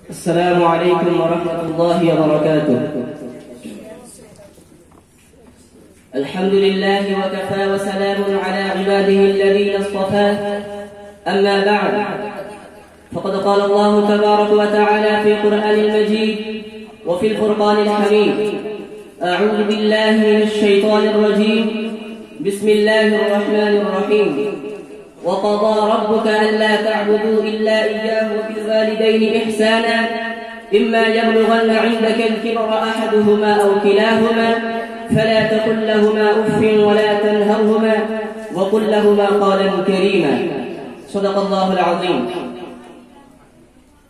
السلام عليكم ورحمة الله وبركاته. الحمد لله وكفى وسلام على عباده الذين اصطفى. أما بعد، فقد قال الله تبارك وتعالى في القرآن المجيد وفي الفرقان الحميد: أعوذ بالله من الشيطان الرجيم، بسم الله الرحمن الرحيم. وقضى ربك ألا تعبدوا إلا إياه وبالوالدين إحسانا إما يبلغن عندك الكبر أحدهما أو كلاهما فلا تقل لهما أف ولا تنهرهما وقل لهما قولا كريما. صدق الله العظيم.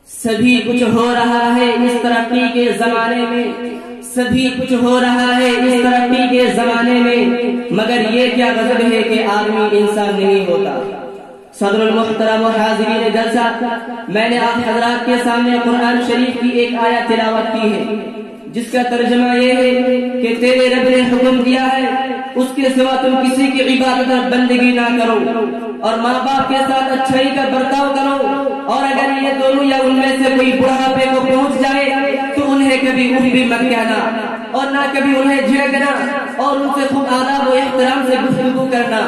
سبھی کچھ ہو رہا ہے اس ترقی کے زمانے میں، سبھی کچھ ہو رہا ہے اس ترقی کے زمانے میں، مگر یہ کیا غضب ہے کہ آدمی انسان نہیں ہوتا. صدر المحترم و حاضرین جلسہ، میں نے آپ حضرات کے سامنے قرآن شریف کی ایک آیت تلاوت کی ہے جس کا ترجمہ یہ ہے کہ تیرے رب نے حکم دیا ہے اس کے سوا تم کسی کی عبادت اور بندگی نہ کرو، اور ماں باپ کے ساتھ اچھائی کا برتاؤ کرو، اور اگر یہ دونوں یا ان میں سے کوئی بڑھاپے کو پہنچ جائے تو انہیں کبھی اف بھی مت کہنا اور نہ کبھی انہیں جھڑکنا، اور ان سے خود آداب و احترام سے گفتگو کرنا،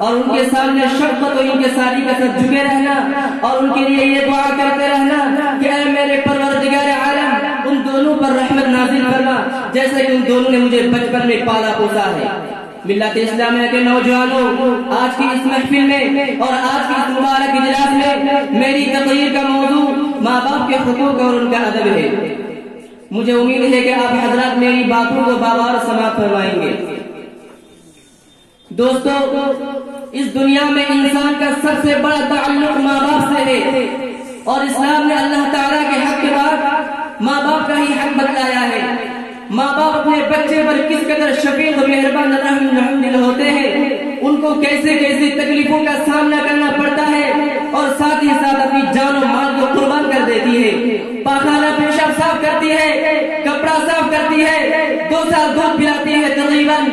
اور ان کے سامنے شفقت و انکساری کے ساتھ جھکے رہنا، اور ان کے لیے یہ دعا کرتے رہنا کہ اے میرے پروردگار عالم ان دونوں پر رحمت نازل فرما جیسے کہ ان دونوں نے مجھے بچپن میں پالا پوسا ہے. ملت اسلامیہ کے نوجوانوں، آج کی اس محفل میں اور آج کی اس مبارک اجلاس میں میری تقریر کا موضوع ماں باپ کے حقوق اور ان کا ادب ہے. مجھے امید ہے کہ آپ حضرات میری باتوں کو باوار سماعت فرمائیں گے. دوستو، اس دنیا میں انسان کا سب سے بڑا تعلق ماں باپ سے ہے، اور اسلام نے اللہ تعالیٰ کے حق کے بعد ماں باپ کا ہی حق بتلایا ہے. ماں باپ اپنے بچے پر کس قدر شفیق و مہربان رحم دل ہوتے ہیں، ان کو کیسے کیسی تکلیفوں کا سامنا کرنا پڑتا ہے، اور ساتھ ہی ساتھ اپنی جان و مال کو قربان کر دیتی ہے. پاخانہ پیشاب صاف کرتی ہے، کپڑا صاف کرتی ہے، 2 سال دودھ پلاتی ہے تقریباً،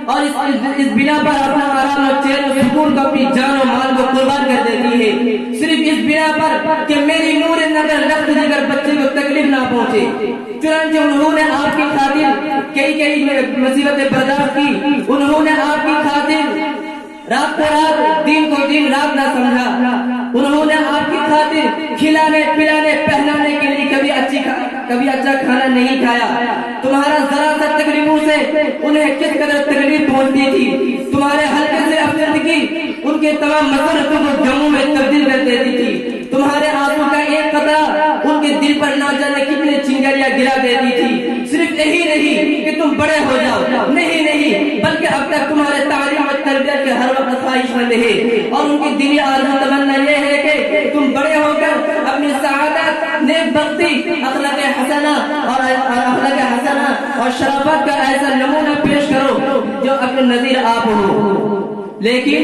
اور اس بنا پر اپنا آرام اور چین و سکون کو اپنی جان و مال کو قربان کر دیتی ہے، صرف اس بنا پر کہ میری نور نظر لفظ جگر بچے کو تکلیف نہ پہنچے. چنانچہ انہوں نے آپ کی خاطر کئی مصیبتیں برداشت کی، انہوں نے آپ کی خاطر رات کو رات دن کو دن رات نہ سمجھا، انہوں نے آپ کی خاطر کھلانے پلانے پہنانے کے لیے کبھی اچھا کھانا نہیں کھایا. تمہارا ذرا سا تکلیفوں سے انہیں کس قدر تکلیف پہنچتی تھی، تمہارے حلقے سے افسردگی ان کے تمام مسرتوں کو جموں میں تبدیل کر دیتی تھی. تمہارے آنسو کا ایک قطرہ ان کے دل پر نہ جانے کتنے چنگاریاں گرا دیتی تھی. صرف یہی نہیں کہ تم بڑے ہو جاؤ، نہیں بلکہ اب تک تمہارے تعلیم اور تربیت کے ہر وقت خواہش مند ہے، اور ان کی دلی آرزو تمنا یہ ہے کہ تم بڑے ہو کر اپنی سعادت، نیک بختی، اخلاق حسنہ اور شرافت کا ایسا نمونہ پیش کرو جو اپنے نظیر آپ ہو. لیکن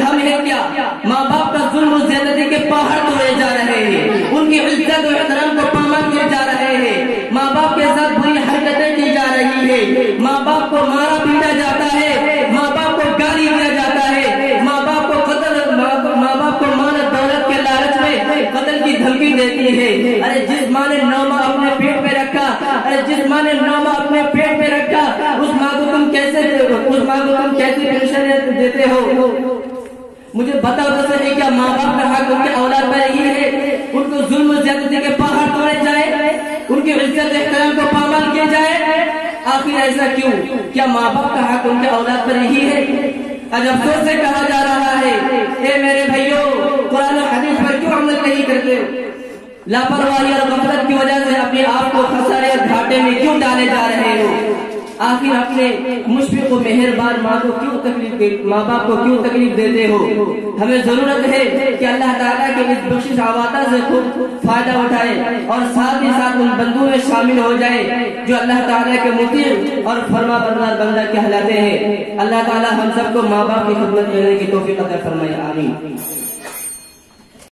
ہم ہیں کیا؟ ماں باپ کا ظلم و زیادتی کے پہاڑ توڑے جا رہے ہیں، ان کی عزت و احترام کو پامال کیے جا رہے ہیں، ماں باپ کے ساتھ بری حرکتیں کی جا رہی ہے، ماں باپ کو مارا پیٹا جاتا ہے، ماں باپ کو گالی دیا جاتا ہے، ماں باپ کو مال دولت کے لالچ میں قتل کی دھمکی دیتی ہے. ارے جس ماں نے 9 ماہ اپنے پیٹ میں رکھا، اس ماں کو تم کیسے پینشن دیتے ہو؟ مجھے بتاؤ تو صحیح، کیا ماں باپ کا حق ان کے اولاد پر یہی ہے ان کو ظلم و زیادتی کے پہاڑ توڑے جائے، ان کی عزت احترام کو پامال کیا جائے؟ آخر ایسا کیوں؟ کیا ماں باپ کا حق ان کے اولاد پر یہی ہے؟ آج افسوس سے کہا جا رہا ہے، اے میرے بھائیوں، قرآن و حدیث پر کیوں عمل نہیں کرتے؟ لاپرواہی اور غفلت کی وجہ سے اپنے آپ کو خسارے اور گھاٹے میں کیوں ڈالے جا رہے ہو؟ آخر اپنے مشفق و مہربان ماں باپ کو کیوں تکلیف دیتے ہو؟ ہمیں ضرورت ہے کہ اللہ تعالیٰ کے اس بخشش عطا سے خود فائدہ اٹھائے، اور ساتھ ہی ساتھ ان بندوں میں شامل ہو جائے جو اللہ تعالیٰ کے مطیع اور فرما بردار بندہ کہلاتے ہیں. اللہ تعالیٰ ہم سب کو ماں باپ کی خدمت کرنے کی توفیق عطا فرمائے. آمین.